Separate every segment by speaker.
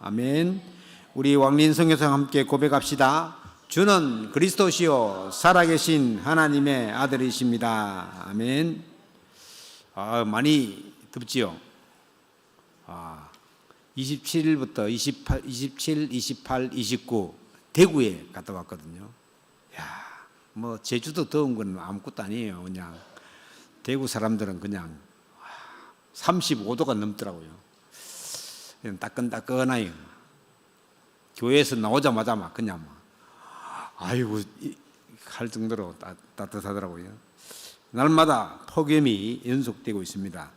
Speaker 1: 아멘. 우리 왕린 선교사 함께 고백합시다. 주는 그리스도시요 살아계신 하나님의 아들이십니다. 아멘. 많이 덥지요. 27일부터 27, 28, 29 대구에 갔다 왔거든요. 뭐 제주도 더운 건 아무것도 아니에요. 그냥 대구 사람들은 그냥 35도가 넘더라고요. 그냥 따끈따끈해요. 교회에서 나오자마자 막 그냥 아이고 할 정도로 따뜻하더라고요. 날마다 폭염이 연속되고 있습니다.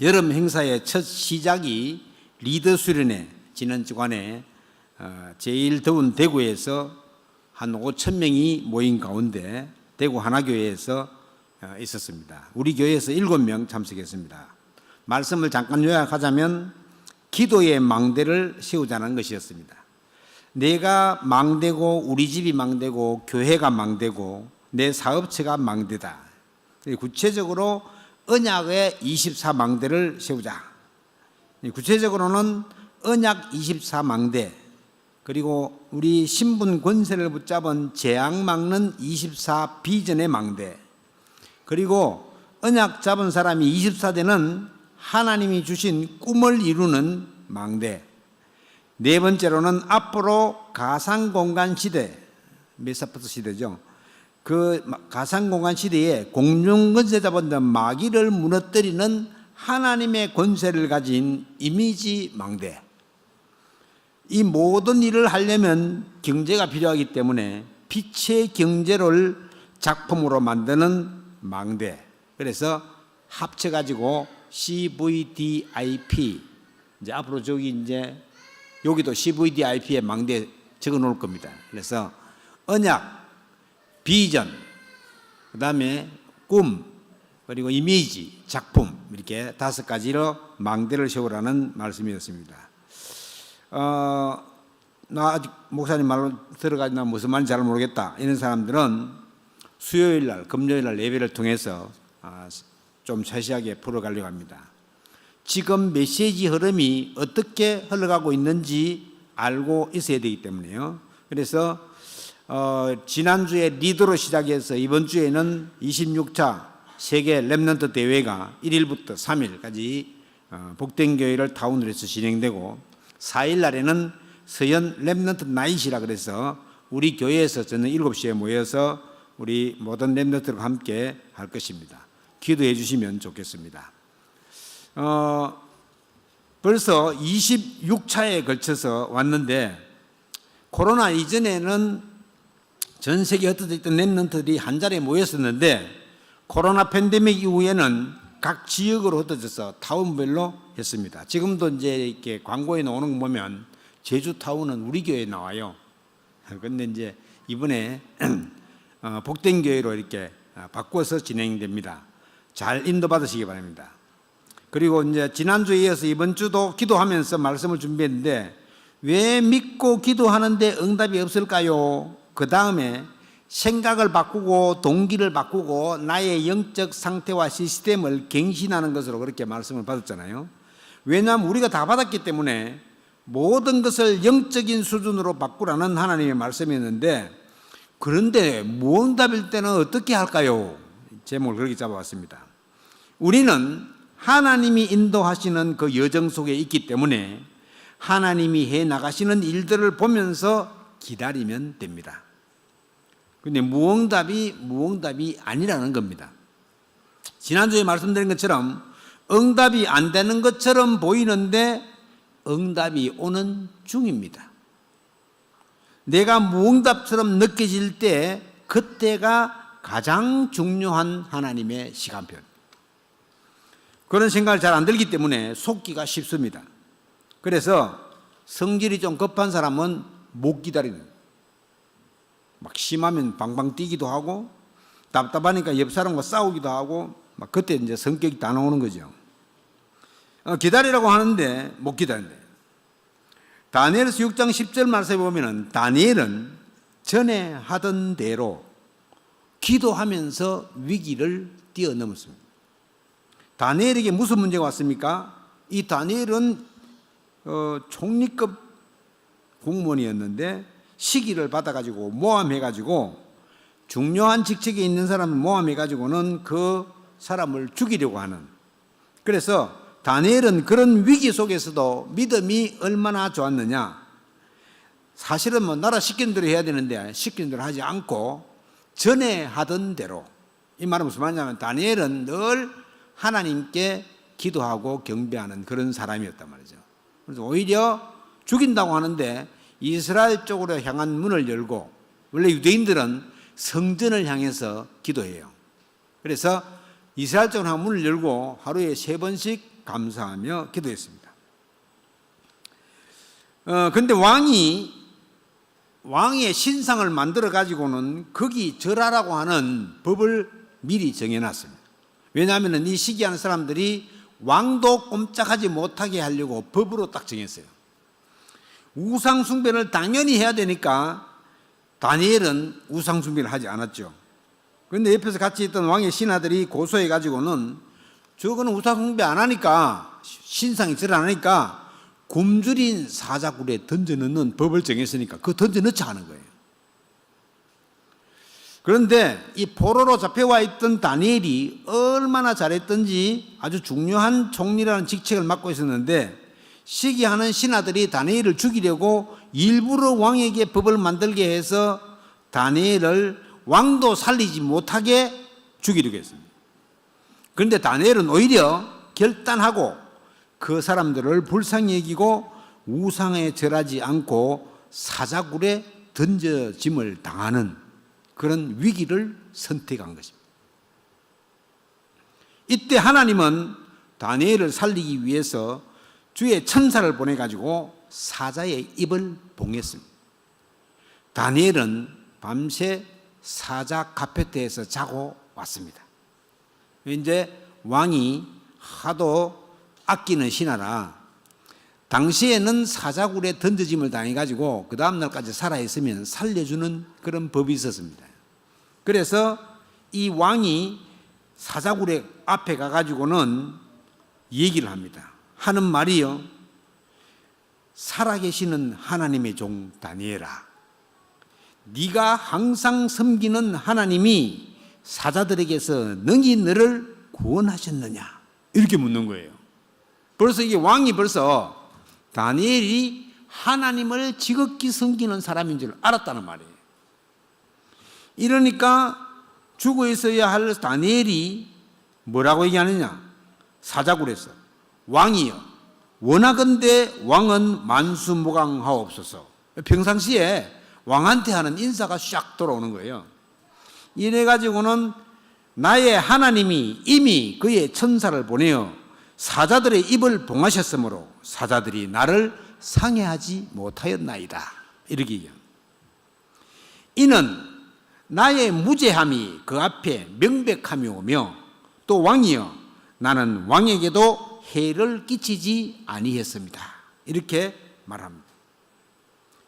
Speaker 1: 여름 행사의 첫 시작이 리더 수련회, 지난 주간에 제일 더운 대구에서 한 5천 명이 모인 가운데 대구 하나교회에서 있었습니다. 우리 교회에서 7명 참석했습니다. 말씀을 잠깐 요약하자면 기도의 망대를 세우자는 것이었습니다. 내가 망대고 우리 집이 망대고 교회가 망대고 내 사업체가 망대다. 구체적으로 언약의 24망대를 세우자. 구체적으로는 언약 24망대, 그리고 우리 신분 권세를 붙잡은 재앙 막는 24비전의 망대, 그리고 언약 잡은 사람이 24대는 하나님이 주신 꿈을 이루는 망대. 네 번째로는 앞으로 가상공간 시대, 메타버스 시대죠. 그 가상공간 시대에 공중권세 잡은 마귀를 무너뜨리는 하나님의 권세를 가진 이미지 망대. 이 모든 일을 하려면 경제가 필요하기 때문에 빛의 경제를 작품으로 만드는 망대. 그래서 합쳐가지고 CVDIP, 이제 앞으로 여기도 CVDIP의 망대에 적어 놓을 겁니다. 그래서 언약, 비전, 그 다음에 꿈, 그리고 이미지, 작품, 이렇게 5가지로 망대를 세우라는 말씀이었습니다. 나 아직 목사님 말로 들어가지 나 무슨 말인지 잘 모르겠다 이런 사람들은 수요일 날, 금요일 날 예배를 통해서 좀 세세하게 풀어가려고 합니다. 지금 메시지 흐름이 어떻게 흘러가고 있는지 알고 있어야 되기 때문에요. 그래서 지난주에 리더로 시작해서 이번 주에는 26차 세계 렘넌트 대회가 1일부터 3일까지 복된교회를 타운으로 해서 진행되고, 4일 날에는 서현 렘넌트 나잇이라 그래서 우리 교회에서 저는 7시에 모여서 우리 모든 렘넌트들과 함께 할 것입니다. 기도해 주시면 좋겠습니다. 벌써 26차에 걸쳐서 왔는데, 코로나 이전에는 전 세계에 흩어져 있던 렘넌트들이 한 자리에 모였었는데, 코로나 팬데믹 이후에는 각 지역으로 흩어져서 타운별로 했습니다. 지금도 이제 이렇게 광고에 나오는 거 보면 제주 타운은 우리 교회에 나와요. 그런데 이제 이번에 복된 교회로 이렇게 바꿔서 진행됩니다. 잘 인도받으시기 바랍니다. 그리고 이제 지난주에 이어서 이번 주도 기도하면서 말씀을 준비했는데, 왜 믿고 기도하는데 응답이 없을까요? 그 다음에 생각을 바꾸고 동기를 바꾸고 나의 영적 상태와 시스템을 갱신하는 것으로 그렇게 말씀을 받았잖아요. 왜냐하면 우리가 다 받았기 때문에 모든 것을 영적인 수준으로 바꾸라는 하나님의 말씀이었는데, 그런데 무응답일 때는 어떻게 할까요? 제목을 그렇게 잡아왔습니다. 우리는 하나님이 인도하시는 그 여정 속에 있기 때문에 하나님이 해 나가시는 일들을 보면서 기다리면 됩니다. 그런데 무응답이 아니라는 겁니다. 지난주에 말씀드린 것처럼 응답이 안 되는 것처럼 보이는데 응답이 오는 중입니다. 내가 무응답처럼 느껴질 때 그때가 가장 중요한 하나님의 시간표. 그런 생각을 잘 안 들기 때문에 속기가 쉽습니다. 그래서 성질이 좀 급한 사람은 못 기다리는, 막 심하면 방방 뛰기도 하고 답답하니까 옆 사람과 싸우기도 하고, 막 그때 이제 성격이 다 나오는 거죠. 기다리라고 하는데 못 기다린대. 다니엘서 6장 10절 말씀에 보면은 다니엘은 전에 하던 대로 기도하면서 위기를 뛰어넘었습니다. 다니엘에게 무슨 문제가 왔습니까? 이 다니엘은 총리급 공무원이었는데 시기를 받아가지고 모함해가지고 중요한 직책에 있는 사람을 모함해가지고는 그 사람을 죽이려고 하는. 그래서 다니엘은 그런 위기 속에서도 믿음이 얼마나 좋았느냐. 사실은 뭐 나라 시키는 대로 해야 되는데 시키는 대로 하지 않고 전에 하던 대로. 이 말은 무슨 말이냐면 다니엘은 늘 하나님께 기도하고 경배하는 그런 사람이었단 말이죠. 그래서 오히려 죽인다고 하는데 이스라엘 쪽으로 향한 문을 열고, 원래 유대인들은 성전을 향해서 기도해요. 그래서 이스라엘 쪽으로 향한 문을 열고 하루에 3번씩 감사하며 기도했습니다. 근데 왕의 신상을 만들어 가지고는 거기 절하라고 하는 법을 미리 정해놨습니다. 왜냐하면 이 시기하는 사람들이 왕도 꼼짝하지 못하게 하려고 법으로 딱 정했어요. 우상 숭배를 당연히 해야 되니까 다니엘은 우상 숭배를 하지 않았죠. 그런데 옆에서 같이 있던 왕의 신하들이 고소해 가지고는 저거는 우상 숭배 안 하니까, 신상이 절 안 하니까 굶주린 사자굴에 던져넣는 법을 정했으니까 그거 던져넣자 하는 거예요. 그런데 이 포로로 잡혀와 있던 다니엘이 얼마나 잘했던지 아주 중요한 총리라는 직책을 맡고 있었는데, 시기하는 신하들이 다니엘을 죽이려고 일부러 왕에게 법을 만들게 해서 다니엘을 왕도 살리지 못하게 죽이려고 했습니다. 그런데 다니엘은 오히려 결단하고 그 사람들을 불쌍히 여기고 우상에 절하지 않고 사자굴에 던져짐을 당하는 그런 위기를 선택한 것입니다. 이때 하나님은 다니엘을 살리기 위해서 주의 천사를 보내가지고 사자의 입을 봉했습니다. 다니엘은 밤새 사자 카페트에서 자고 왔습니다. 이제 왕이 하도 아끼는 신하라 당시에는 사자굴에 던져짐을 당해가지고 그 다음날까지 살아있으면 살려주는 그런 법이 있었습니다. 그래서 이 왕이 사자굴에 앞에 가가지고는 얘기를 합니다. 하는 말이요, 살아계시는 하나님의 종 다니엘아, 네가 항상 섬기는 하나님이 사자들에게서 능히 너를 구원하셨느냐, 이렇게 묻는 거예요. 벌써 이게 왕이 벌써 다니엘이 하나님을 지극히 섬기는 사람인 줄 알았다는 말이에요. 이러니까 죽어 있어야 할 다니엘이 뭐라고 얘기하느냐, 사자굴에서 왕이여 원하건대 왕은 만수무강하옵소서. 평상시에 왕한테 하는 인사가 샥 돌아오는 거예요. 이래가지고는 나의 하나님이 이미 그의 천사를 보내어 사자들의 입을 봉하셨으므로 사자들이 나를 상해하지 못하였나이다, 이렇게 얘기합니다. 이는 나의 무죄함이 그 앞에 명백함이 오며 또 왕이여 나는 왕에게도 해를 끼치지 아니했습니다, 이렇게 말합니다.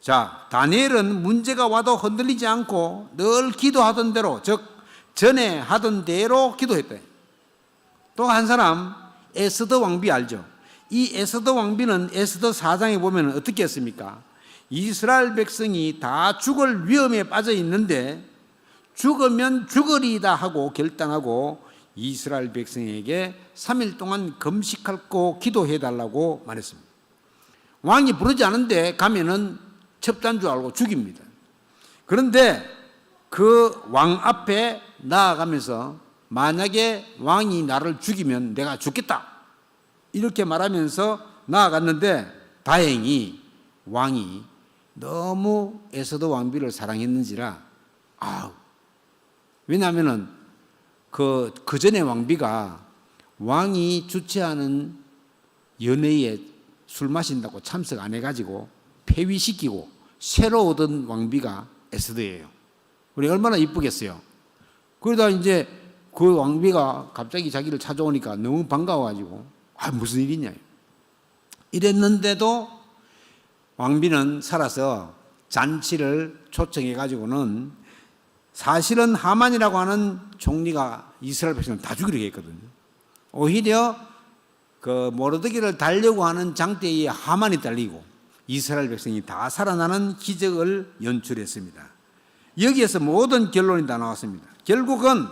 Speaker 1: 자, 다니엘은 문제가 와도 흔들리지 않고 늘 기도하던 대로, 즉 전에 하던 대로 기도했다. 또 한 사람, 에스더 왕비 알죠? 이 에스더 왕비는 에스더 4장에 보면 어떻게 했습니까? 이스라엘 백성이 다 죽을 위험에 빠져 있는데 죽으면 죽으리이다 하고 결단하고 이스라엘 백성에게 3일 동안 금식하고 기도해달라고 말했습니다. 왕이 부르지 않은데 가면은 첩단 줄 알고 죽입니다. 그런데 그 왕 앞에 나아가면서 만약에 왕이 나를 죽이면 내가 죽겠다, 이렇게 말하면서 나아갔는데 다행히 왕이 너무 에스더 왕비를 사랑했는지라, 왜냐하면은 그 전에 왕비가 왕이 주최하는 연회에 술 마신다고 참석 안 해가지고 폐위시키고 새로 얻은 왕비가 에스더예요. 우리 얼마나 이쁘겠어요. 그러다 이제 그 왕비가 갑자기 자기를 찾아오니까 너무 반가워가지고 무슨 일이냐 이랬는데도 왕비는 살아서 잔치를 초청해가지고는, 사실은 하만이라고 하는 총리가 이스라엘 백성을 다 죽이려고 했거든요. 오히려 그 모르드게를 달려고 하는 장대에 하만이 달리고 이스라엘 백성이 다 살아나는 기적을 연출했습니다. 여기에서 모든 결론이 다 나왔습니다. 결국은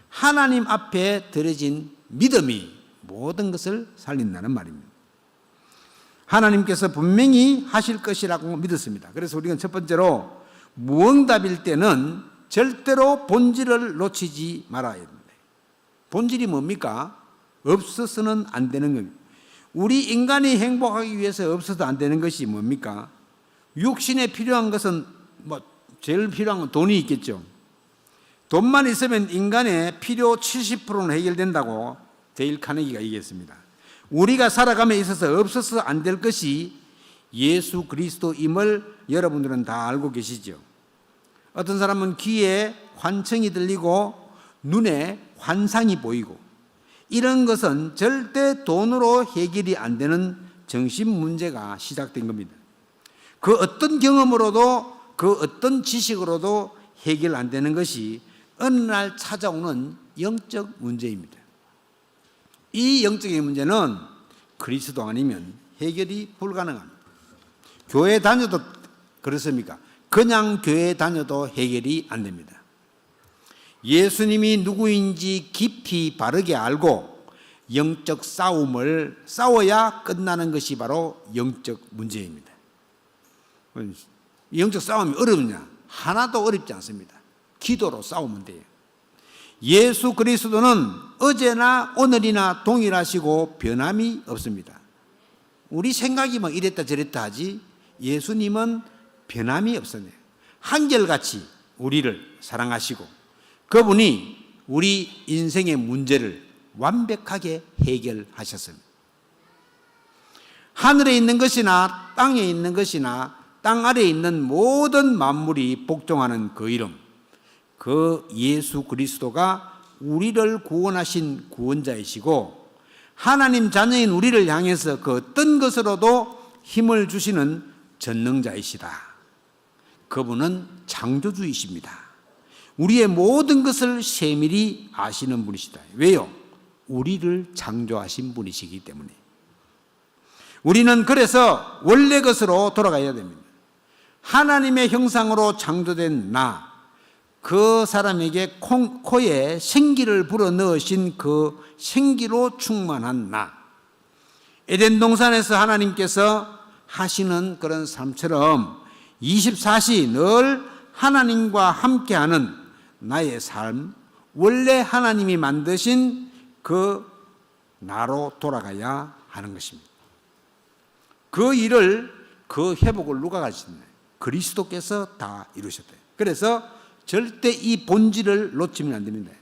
Speaker 1: 하나님 앞에 드려진 믿음이 모든 것을 살린다는 말입니다. 하나님께서 분명히 하실 것이라고 믿었습니다. 그래서 우리가 첫 번째로 무응답일 때는 절대로 본질을 놓치지 말아야 됩니다. 본질이 뭡니까? 없어서는 안 되는 겁니다. 우리 인간이 행복하기 위해서 없어도 안 되는 것이 뭡니까? 육신에 필요한 것은 제일 필요한 건 돈이 있겠죠. 돈만 있으면 인간의 필요 70%는 해결된다고 데일 카네기가 얘기했습니다. 우리가 살아감에 있어서 없어서 안 될 것이 예수 그리스도임을 여러분들은 다 알고 계시죠. 어떤 사람은 귀에 환청이 들리고 눈에 환상이 보이고 이런 것은 절대 돈으로 해결이 안 되는 정신 문제가 시작된 겁니다. 그 어떤 경험으로도 그 어떤 지식으로도 해결 안 되는 것이 어느 날 찾아오는 영적 문제입니다. 이 영적인 문제는 그리스도 아니면 해결이 불가능합니다. 교회 다녀도 그렇습니까? 그냥 교회 다녀도 해결이 안 됩니다. 예수님이 누구인지 깊이 바르게 알고 영적 싸움을 싸워야 끝나는 것이 바로 영적 문제입니다. 영적 싸움이 어렵냐? 하나도 어렵지 않습니다. 기도로 싸우면 돼요. 예수 그리스도는 어제나 오늘이나 동일하시고 변함이 없습니다. 우리 생각이 막 이랬다 저랬다 하지 예수님은 변함이 없었네요. 한결같이 우리를 사랑하시고 그분이 우리 인생의 문제를 완벽하게 해결하셨습니다. 하늘에 있는 것이나 땅에 있는 것이나 땅 아래에 있는 모든 만물이 복종하는 그 이름, 그 예수 그리스도가 우리를 구원하신 구원자이시고 하나님 자녀인 우리를 향해서 그 어떤 것으로도 힘을 주시는 전능자이시다. 그분은 창조주이십니다. 우리의 모든 것을 세밀히 아시는 분이시다. 왜요? 우리를 창조하신 분이시기 때문에. 우리는 그래서 원래 것으로 돌아가야 됩니다. 하나님의 형상으로 창조된 나, 그 사람에게 코에 생기를 불어넣으신 그 생기로 충만한 나, 에덴 동산에서 하나님께서 하시는 그런 삶처럼 24시 늘 하나님과 함께하는 나의 삶, 원래 하나님이 만드신 그 나로 돌아가야 하는 것입니다. 그 일을, 그 회복을 누가 가르쳤나요? 그리스도께서 다 이루셨대요. 그래서 절대 이 본질을 놓치면 안 됩니다.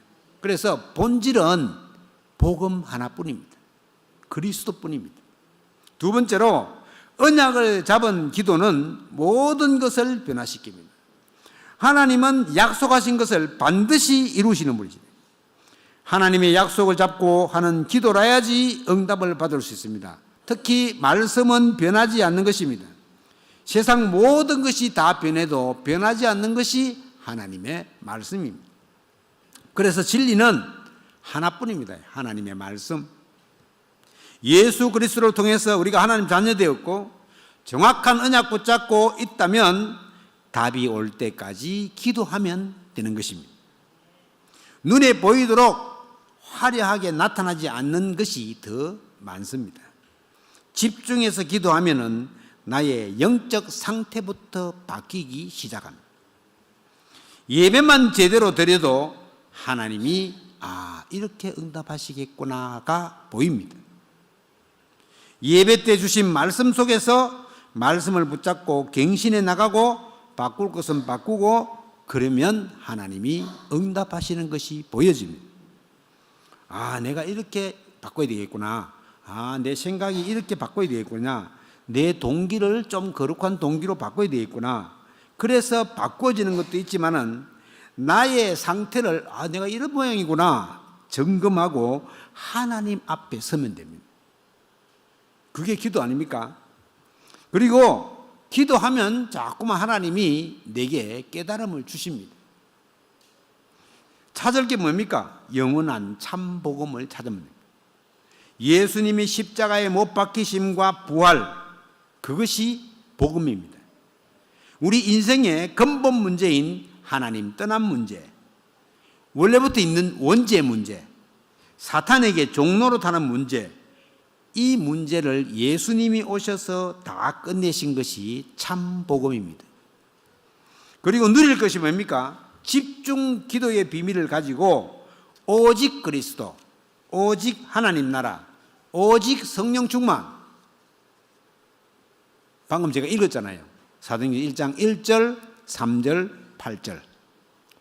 Speaker 1: 그래서 본질은 복음 하나뿐입니다. 그리스도뿐입니다. 두 번째로 언약을 잡은 기도는 모든 것을 변화시킵니다. 하나님은 약속하신 것을 반드시 이루시는 분이시다. 하나님의 약속을 잡고 하는 기도라야지 응답을 받을 수 있습니다. 특히 말씀은 변하지 않는 것입니다. 세상 모든 것이 다 변해도 변하지 않는 것이 하나님의 말씀입니다. 그래서 진리는 하나뿐입니다. 하나님의 말씀. 예수 그리스도를 통해서 우리가 하나님 자녀 되었고 정확한 언약 붙잡고 있다면 답이 올 때까지 기도하면 되는 것입니다. 눈에 보이도록 화려하게 나타나지 않는 것이 더 많습니다. 집중해서 기도하면은 나의 영적 상태부터 바뀌기 시작합니다. 예배만 제대로 드려도 하나님이 이렇게 응답하시겠구나가 보입니다. 예배 때 주신 말씀 속에서 말씀을 붙잡고 갱신해 나가고 바꿀 것은 바꾸고 그러면 하나님이 응답하시는 것이 보여집니다. 내가 이렇게 바꿔야 되겠구나. 내 생각이 이렇게 바꿔야 되겠구나. 내 동기를 좀 거룩한 동기로 바꿔야 되겠구나. 그래서 바꿔지는 것도 있지만은 나의 상태를 내가 이런 모양이구나 점검하고 하나님 앞에 서면 됩니다. 그게 기도 아닙니까? 그리고 기도하면 자꾸만 하나님이 내게 깨달음을 주십니다. 찾을 게 뭡니까? 영원한 참 복음을 찾으면 됩니다. 예수님이 십자가에 못 박히심과 부활, 그것이 복음입니다. 우리 인생의 근본 문제인 하나님 떠난 문제, 원래부터 있는 원죄 문제, 사탄에게 종로로 타는 문제, 이 문제를 예수님이 오셔서 다 끝내신 것이 참 복음입니다. 그리고 누릴 것이 뭡니까? 집중 기도의 비밀을 가지고 오직 그리스도, 오직 하나님 나라, 오직 성령 충만. 방금 제가 읽었잖아요. 사도행전 1장 1절, 3절, 8절.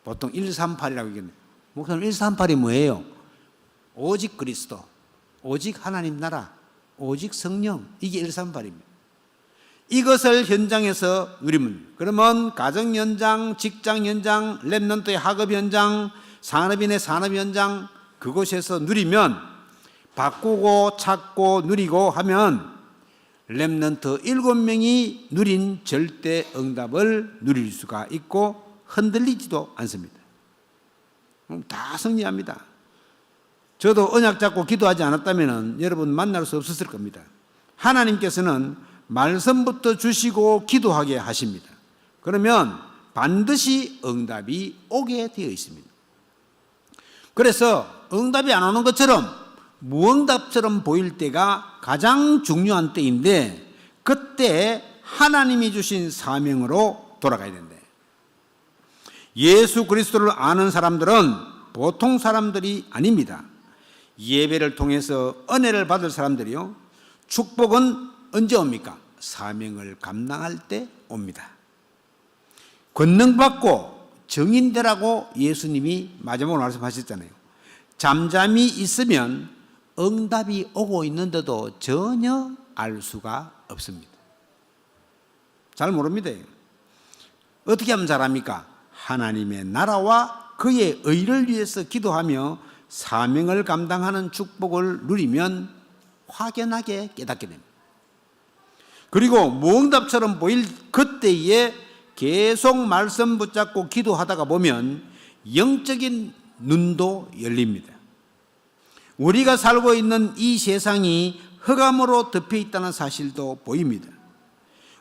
Speaker 1: 보통 138이라고 얘기하는데 목사님 138이 뭐예요? 오직 그리스도, 오직 하나님 나라, 오직 성령. 이게 138입니다. 이것을 현장에서 누리면, 그러면 가정 현장, 직장 현장, 랩런트의 학업 현장, 산업인의 산업 현장, 그곳에서 누리면, 바꾸고 찾고 누리고 하면 랩런트 7명이 누린 절대 응답을 누릴 수가 있고 흔들리지도 않습니다. 다 승리합니다. 저도 언약 잡고 기도하지 않았다면 여러분 만날 수 없었을 겁니다. 하나님께서는 말씀부터 주시고 기도하게 하십니다. 그러면 반드시 응답이 오게 되어 있습니다. 그래서 응답이 안 오는 것처럼 무응답처럼 보일 때가 가장 중요한 때인데, 그때 하나님이 주신 사명으로 돌아가야 된다. 예수 그리스도를 아는 사람들은 보통 사람들이 아닙니다. 예배를 통해서 은혜를 받을 사람들이요, 축복은 언제 옵니까? 사명을 감당할 때 옵니다. 권능받고 정인되라고 예수님이 마지막으로 말씀하셨잖아요. 잠잠히 있으면 응답이 오고 있는데도 전혀 알 수가 없습니다. 잘 모릅니다. 어떻게 하면 잘합니까? 하나님의 나라와 그의 의를 위해서 기도하며 사명을 감당하는 축복을 누리면 확연하게 깨닫게 됩니다. 그리고 무응답처럼 보일 그때에 계속 말씀 붙잡고 기도하다가 보면 영적인 눈도 열립니다. 우리가 살고 있는 이 세상이 흑암으로 덮여 있다는 사실도 보입니다.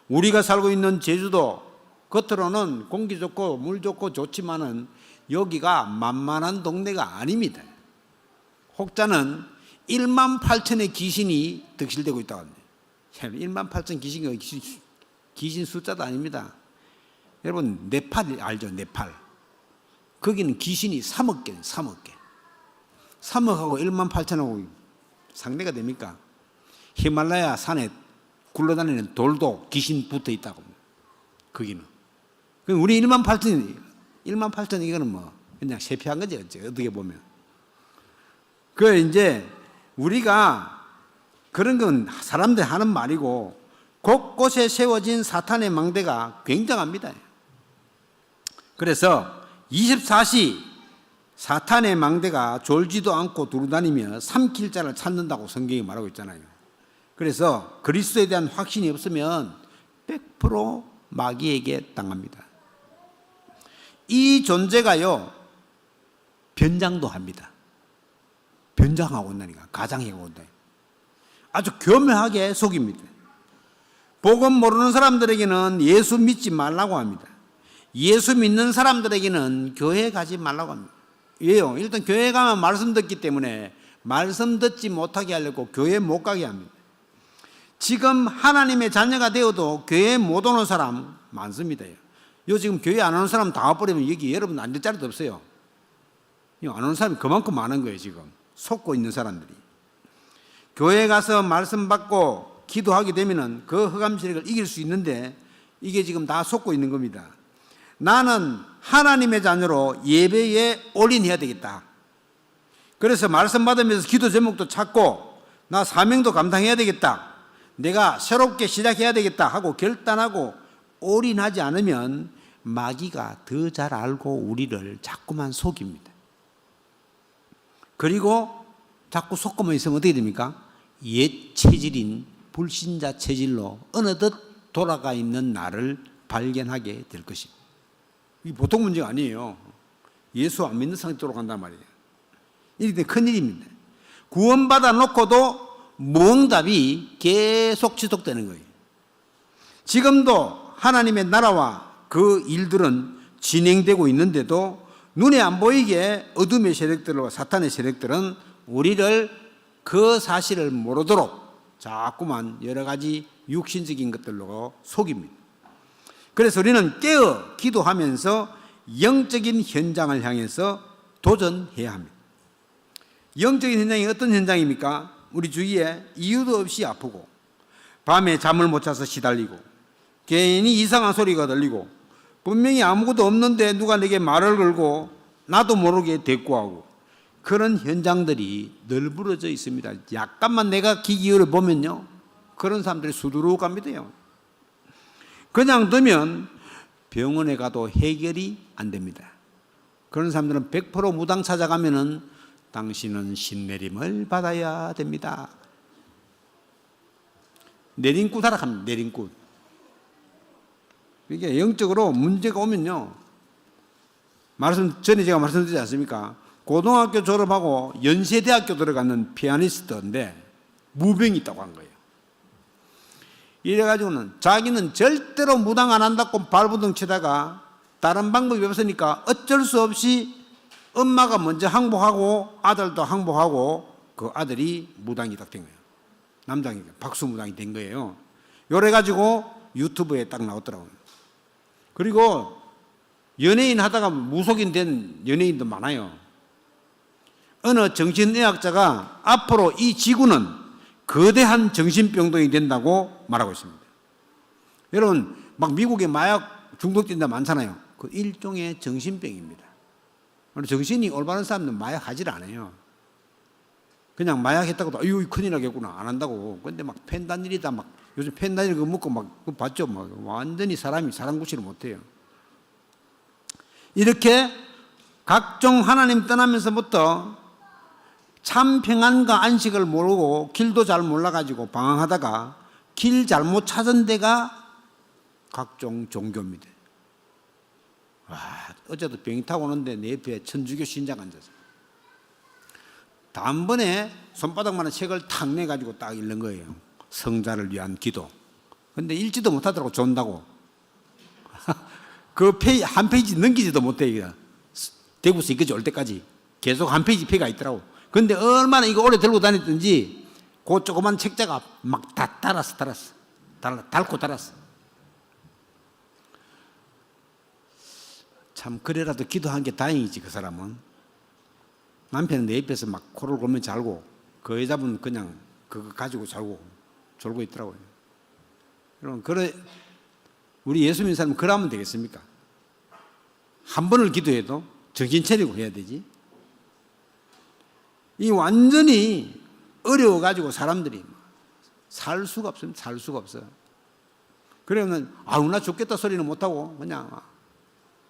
Speaker 1: 우리가 살고 있는 제주도, 겉으로는 공기 좋고 물 좋고 좋지만은 여기가 만만한 동네가 아닙니다. 혹자는 1만 8천의 귀신이 득실되고 있다고 합니다. 1만 8천 귀신이 귀신 숫자도 아닙니다. 여러분 네팔 알죠? 네팔. 거기는 귀신이 3억 개, 3억 개. 3억하고 1만 8천하고 상대가 됩니까? 히말라야 산에 굴러다니는 돌도 귀신 붙어 있다고. 거기는. 우리 1만 8천 이거는 뭐 그냥 세피한 거지, 어떻게 보면. 그 이제 우리가 그런 건 사람들이 하는 말이고, 곳곳에 세워진 사탄의 망대가 굉장합니다. 그래서 24시 사탄의 망대가 졸지도 않고 두루다니며 삼킬 자를 찾는다고 성경이 말하고 있잖아요. 그래서 그리스도에 대한 확신이 없으면 100% 마귀에게 당합니다. 이 존재가요, 변장도 합니다. 변장하고 온다니까. 가장하고 온다. 아주 교묘하게 속입니다. 복음 모르는 사람들에게는 예수 믿지 말라고 합니다. 예수 믿는 사람들에게는 교회 가지 말라고 합니다. 왜요? 일단 교회 가면 말씀 듣기 때문에 말씀 듣지 못하게 하려고 교회 못 가게 합니다. 지금 하나님의 자녀가 되어도 교회 못 오는 사람 많습니다. 요 지금 교회 안 오는 사람 다 와버리면 여기 여러분 앉을 자리도 없어요. 안 오는 사람이 그만큼 많은 거예요. 지금 속고 있는 사람들이. 교회 가서 말씀 받고 기도하게 되면은 그 흑암 세력을 이길 수 있는데 이게 지금 다 속고 있는 겁니다. 나는 하나님의 자녀로 예배에 올인해야 되겠다. 그래서 말씀 받으면서 기도 제목도 찾고 나 사명도 감당해야 되겠다. 내가 새롭게 시작해야 되겠다 하고 결단하고 올인하지 않으면 마귀가 더 잘 알고 우리를 자꾸만 속입니다. 그리고 자꾸 속고만 있으면 어떻게 됩니까? 옛 체질인 불신자 체질로 어느덧 돌아가 있는 나를 발견하게 될 것입니다. 이게 보통 문제가 아니에요. 예수 안 믿는 상태로 돌아간단 말이에요. 이렇게 큰일입니다. 구원받아 놓고도 무응답이 계속 지속되는 거예요. 지금도 하나님의 나라와 그 일들은 진행되고 있는데도 눈에 안 보이게 어둠의 세력들과 사탄의 세력들은 우리를 그 사실을 모르도록 자꾸만 여러 가지 육신적인 것들로 속입니다. 그래서 우리는 깨어 기도하면서 영적인 현장을 향해서 도전해야 합니다. 영적인 현장이 어떤 현장입니까? 우리 주위에 이유도 없이 아프고 밤에 잠을 못 자서 시달리고 괜히 이상한 소리가 들리고 분명히 아무것도 없는데 누가 내게 말을 걸고 나도 모르게 대꾸하고 그런 현장들이 널브러져 있습니다. 약간만 내가 귀 기울여 보면요, 그런 사람들이 수두룩 갑니다요. 그냥 두면 병원에 가도 해결이 안 됩니다. 그런 사람들은 100% 무당 찾아가면은 당신은 신내림을 받아야 됩니다. 내림굿 하라 합니다. 내림굿. 이게 영적으로 문제가 오면요, 전에 제가 말씀드리지 않습니까? 고등학교 졸업하고 연세대학교 들어가는 피아니스트인데 무병이 있다고 한 거예요. 이래가지고는 자기는 절대로 무당 안 한다고 발버둥 치다가 다른 방법이 없으니까 어쩔 수 없이 엄마가 먼저 항복하고 아들도 항복하고 그 아들이 무당이 딱 된 거예요. 남장이 박수무당이 된 거예요. 요래가지고 유튜브에 딱 나왔더라고요. 그리고 연예인 하다가 무속인 된 연예인도 많아요. 어느 정신의학자가 앞으로 이 지구는 거대한 정신병동이 된다고 말하고 있습니다. 여러분, 막 미국에 마약 중독된다 많잖아요. 그 일종의 정신병입니다. 정신이 올바른 사람들은 마약 하질 않아요. 그냥 마약 했다고도 아유 큰일 나겠구나 안 한다고. 근데 막 펜다닐이다 막 요즘 펜다닐 그거 먹고 막 그거 봤죠? 막 완전히 사람 구실을 못해요. 이렇게 각종 하나님 떠나면서부터 참 평안과 안식을 모르고 길도 잘 몰라가지고 방황하다가 길 잘못 찾은 데가 각종 종교입니다. 와, 어제도 병이 타고 오는데 내 옆에 천주교 신자가 앉아서 단번에 손바닥만한 책을 탁 내가지고 딱 읽는 거예요. 성자를 위한 기도. 근데 읽지도 못하더라고, 존다고. 그 한 페이지 넘기지도 못해. 대구에서 이까지 올 때까지 계속 한 페이지 폐가 있더라고. 근데 얼마나 이거 오래 들고 다녔던지 그 조그만 책자가 막 다 닳고 달았어. 참 그래라도 기도한 게 다행이지. 그 사람은 남편은 내 옆에서 막 코를 골며 잘고 그 여자분은 그냥 그거 가지고 졸고 있더라고요. 여러분, 우리 예수 믿는 사람은 그러면 되겠습니까? 한 번을 기도해도 정신 차리고 해야 되지. 이 완전히 어려워가지고 사람들이 살 수가 없습니다. 살 수가 없어요. 그러면 나 죽겠다 소리는 못하고 그냥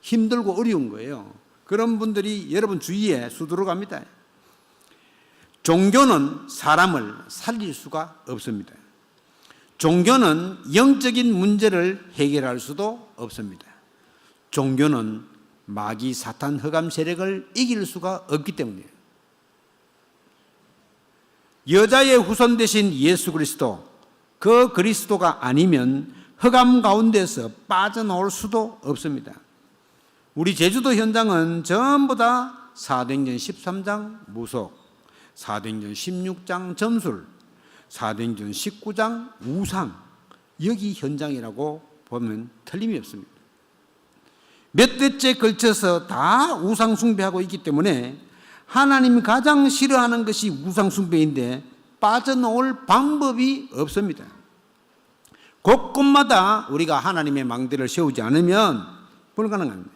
Speaker 1: 힘들고 어려운 거예요. 그런 분들이 여러분 주위에 수두룩합니다. 종교는 사람을 살릴 수가 없습니다. 종교는 영적인 문제를 해결할 수도 없습니다. 종교는 마귀 사탄 흑암 세력을 이길 수가 없기 때문이에요. 여자의 후손 되신 예수 그리스도, 그 그리스도가 아니면 흑암 가운데서 빠져나올 수도 없습니다. 우리 제주도 현장은 전부 다 사도행전 13장 무속, 사도행전 16장 점술, 사도행전 19장 우상, 여기 현장이라고 보면 틀림이 없습니다. 몇 대째 걸쳐서 다 우상 숭배하고 있기 때문에 하나님이 가장 싫어하는 것이 우상 숭배인데 빠져나올 방법이 없습니다. 곳곳마다 우리가 하나님의 망대를 세우지 않으면 불가능합니다.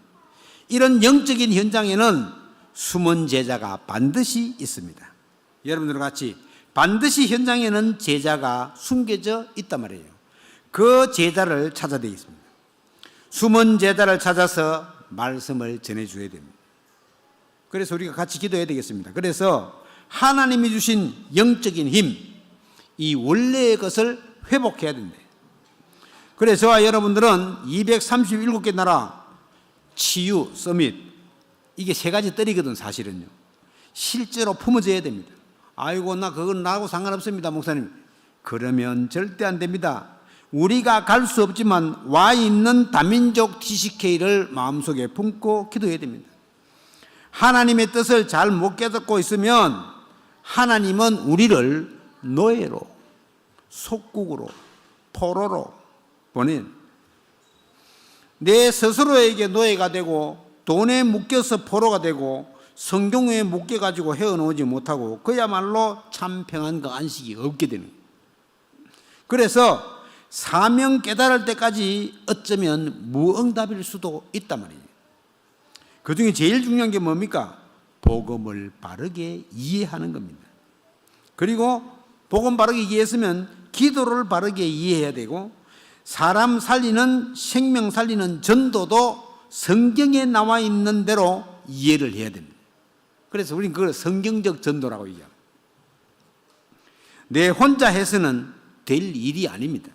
Speaker 1: 이런 영적인 현장에는 숨은 제자가 반드시 있습니다. 여러분들과 같이 반드시 현장에는 제자가 숨겨져 있단 말이에요. 그 제자를 찾아야 되겠습니다. 숨은 제자를 찾아서 말씀을 전해줘야 됩니다. 그래서 우리가 같이 기도해야 되겠습니다. 그래서 하나님이 주신 영적인 힘, 이 원래의 것을 회복해야 된다. 그래서 저와 여러분들은 237개 나라 치유 서밋, 이게 세 가지 뜰이거든. 사실은요 실제로 품어져야 됩니다. 아이고 나 그건 나하고 상관없습니다 목사님. 그러면 절대 안 됩니다. 우리가 갈 수 없지만 와 있는 다민족 TCK를 마음속에 품고 기도해야 됩니다. 하나님의 뜻을 잘 못 깨닫고 있으면 하나님은 우리를 노예로, 속국으로, 포로로 보낸, 내 스스로에게 노예가 되고 돈에 묶여서 포로가 되고 성경에 묶여가지고 헤어나오지 못하고 그야말로 참 평안과 안식이 없게 되는 거예요. 그래서 사명 깨달을 때까지 어쩌면 무응답일 수도 있단 말이에요. 그 중에 제일 중요한 게 뭡니까? 복음을 바르게 이해하는 겁니다. 그리고 복음 바르게 이해했으면 기도를 바르게 이해해야 되고, 사람 살리는, 생명 살리는 전도도 성경에 나와 있는 대로 이해를 해야 됩니다. 그래서 우리는 그걸 성경적 전도라고 얘기합니다. 내 혼자 해서는 될 일이 아닙니다.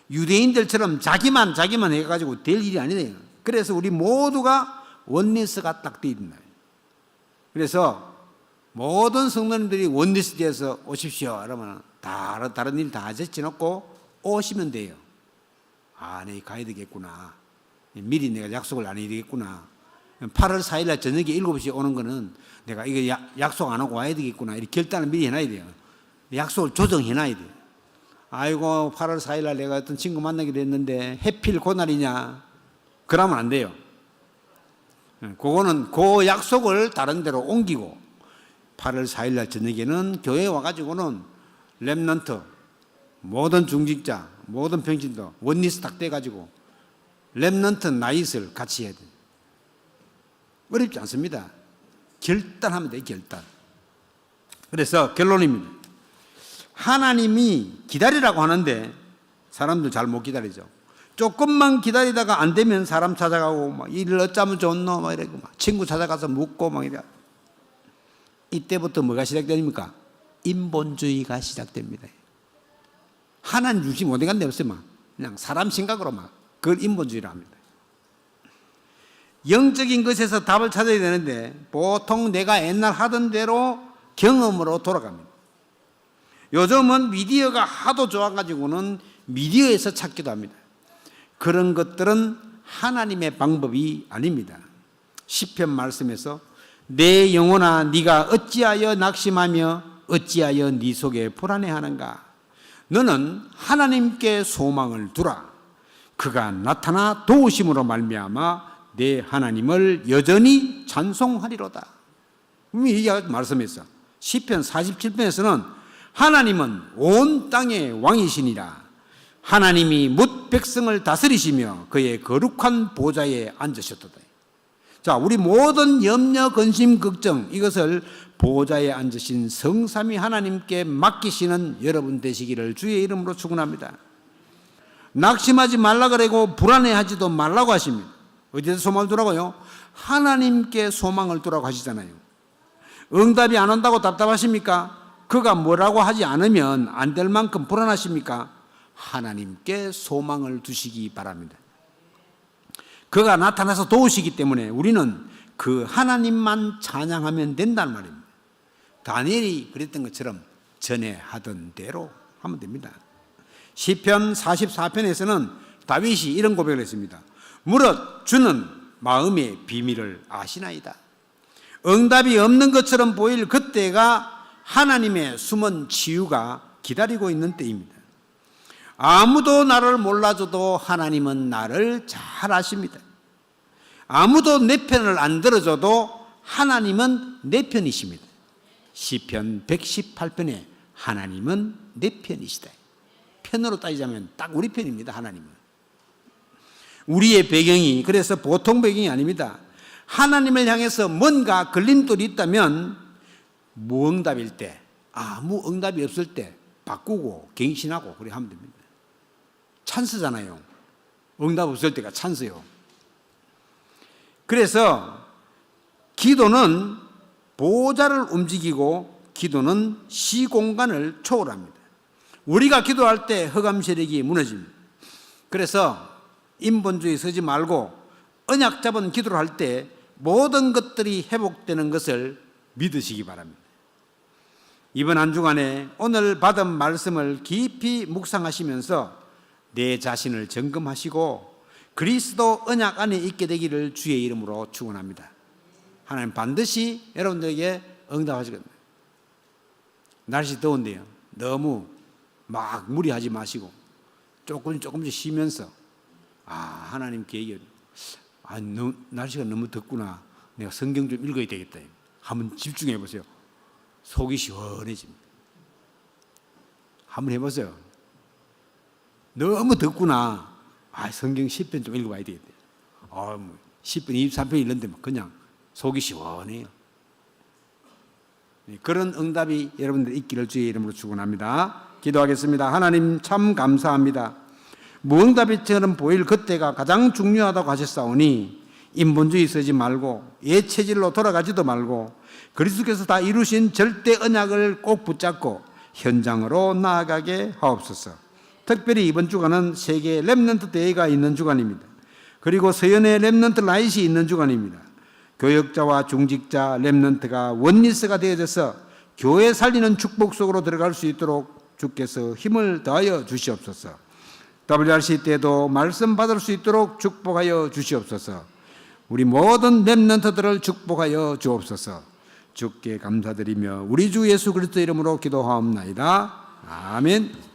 Speaker 1: 유대인들처럼 자기만 해가지고 될 일이 아니에요. 그래서 우리 모두가 원리스가 딱 되어 있는 거예요. 그래서 모든 성도님들이 원리스에서 오십시오 그러면 다른 일 다 제쳐놓고 오시면 돼요. 아, 내가 가야 되겠구나. 미리 내가 약속을 안 해야 되겠구나. 8월 4일 날 저녁에 7시에 오는 거는 내가 이거 약속 안 하고 와야 되겠구나. 이렇게 결단을 미리 해놔야 돼요. 약속을 조정해놔야 돼요. 아이고 8월 4일 날 내가 어떤 친구 만나기로 했는데 해필 그날이냐. 그러면 안 돼요. 그거는 그 약속을 다른 데로 옮기고 8월 4일 날 저녁에는 교회에 와가지고는 렘넌트, 모든 중직자, 모든 평신도 원리스 딱 떼가지고 렘넌트 나잇을 같이 해야 돼요. 어렵지 않습니다. 결단하면 돼요. 결단. 그래서 결론입니다. 하나님이 기다리라고 하는데 사람들 잘 못 기다리죠. 조금만 기다리다가 안 되면 사람 찾아가고 막 일을 어쩌면 좋노 막 이러고 막 친구 찾아가서 묻고 막 이래. 이때부터 뭐가 시작됩니까? 인본주의가 시작됩니다. 하나님 중심 어디 간데 없어요. 막 그냥 사람 생각으로 막 그걸 인본주의라 합니다. 영적인 것에서 답을 찾아야 되는데 보통 내가 옛날 하던 대로 경험으로 돌아갑니다. 요즘은 미디어가 하도 좋아가지고는 미디어에서 찾기도 합니다. 그런 것들은 하나님의 방법이 아닙니다. 시편 말씀에서 내 영혼아 네가 어찌하여 낙심하며 어찌하여 네 속에 불안해하는가. 너는 하나님께 소망을 두라. 그가 나타나 도우심으로 말미암아 내 하나님을 여전히 찬송하리로다. 이 말씀했어. 시편 47편에서는 하나님은 온 땅의 왕이시니라. 하나님이 뭇 백성을 다스리시며 그의 거룩한 보좌에 앉으셨도다. 자, 우리 모든 염려, 근심, 걱정 이것을 보좌에 앉으신 성삼위 하나님께 맡기시는 여러분 되시기를 주의 이름으로 축원합니다. 낙심하지 말라 그러고 불안해하지도 말라고 하십니다. 어디서 소망을 두라고요? 하나님께 소망을 두라고 하시잖아요. 응답이 안 온다고 답답하십니까? 그가 뭐라고 하지 않으면 안 될 만큼 불안하십니까? 하나님께 소망을 두시기 바랍니다. 그가 나타나서 도우시기 때문에 우리는 그 하나님만 찬양하면 된다는 말입니다. 다니엘이 그랬던 것처럼 전에 하던 대로 하면 됩니다. 시편 44편에서는 다윗이 이런 고백을 했습니다. 무릇 주는 마음의 비밀을 아시나이다. 응답이 없는 것처럼 보일 그때가 하나님의 숨은 치유가 기다리고 있는 때입니다. 아무도 나를 몰라줘도 하나님은 나를 잘 아십니다. 아무도 내 편을 안 들어줘도 하나님은 내 편이십니다. 시편 118편에 하나님은 내 편이시다. 편으로 따지자면 딱 우리 편입니다. 하나님은. 우리의 배경이 그래서 보통 배경이 아닙니다. 하나님을 향해서 뭔가 걸림돌이 있다면 무응답일 때, 아무 응답이 없을 때 바꾸고 갱신하고 그렇게 하면 됩니다. 찬스잖아요. 응답 없을 때가 찬스요. 그래서 기도는 보좌를 움직이고 기도는 시공간을 초월합니다. 우리가 기도할 때 흑암 세력이 무너집니다. 그래서 인본주의 서지 말고 언약 잡은 기도를 할 때 모든 것들이 회복되는 것을 믿으시기 바랍니다. 이번 한 주간에 오늘 받은 말씀을 깊이 묵상하시면서 내 자신을 점검하시고 그리스도 언약 안에 있게 되기를 주의 이름으로 축원합니다. 하나님 반드시 여러분들에게 응답하시거든요. 날씨 더운데요, 너무 막 무리하지 마시고 조금씩 쉬면서 하나님 계획이 날씨가 너무 덥구나, 내가 성경 좀 읽어야 되겠다, 한번 집중해 보세요. 속이 시원해집니다. 한번 해보세요. 너무 덥구나, 성경 10편 좀 읽어봐야 되겠다. 10편 23편 읽는데 그냥 속이 시원해요. 그런 응답이 여러분들 있기를 주의 이름으로 축원합니다. 기도하겠습니다. 하나님 참 감사합니다. 무응답이처럼 보일 그때가 가장 중요하다고 하셨사오니 인본주의 쓰지 말고 예체질로 돌아가지도 말고 그리스도께서 다 이루신 절대 언약을 꼭 붙잡고 현장으로 나아가게 하옵소서. 특별히 이번 주간은 세계 렘넌트 대회가 있는 주간입니다. 그리고 서연의 렘넌트 라이트이 있는 주간입니다. 교역자와 중직자 렘넌트가 원리스가 되어져서 교회 살리는 축복 속으로 들어갈 수 있도록 주께서 힘을 더하여 주시옵소서. WRC 때도 말씀 받을 수 있도록 축복하여 주시옵소서. 우리 모든 렘넌트들을 축복하여 주옵소서. 주께 감사드리며 우리 주 예수 그리스도 이름으로 기도하옵나이다. 아멘.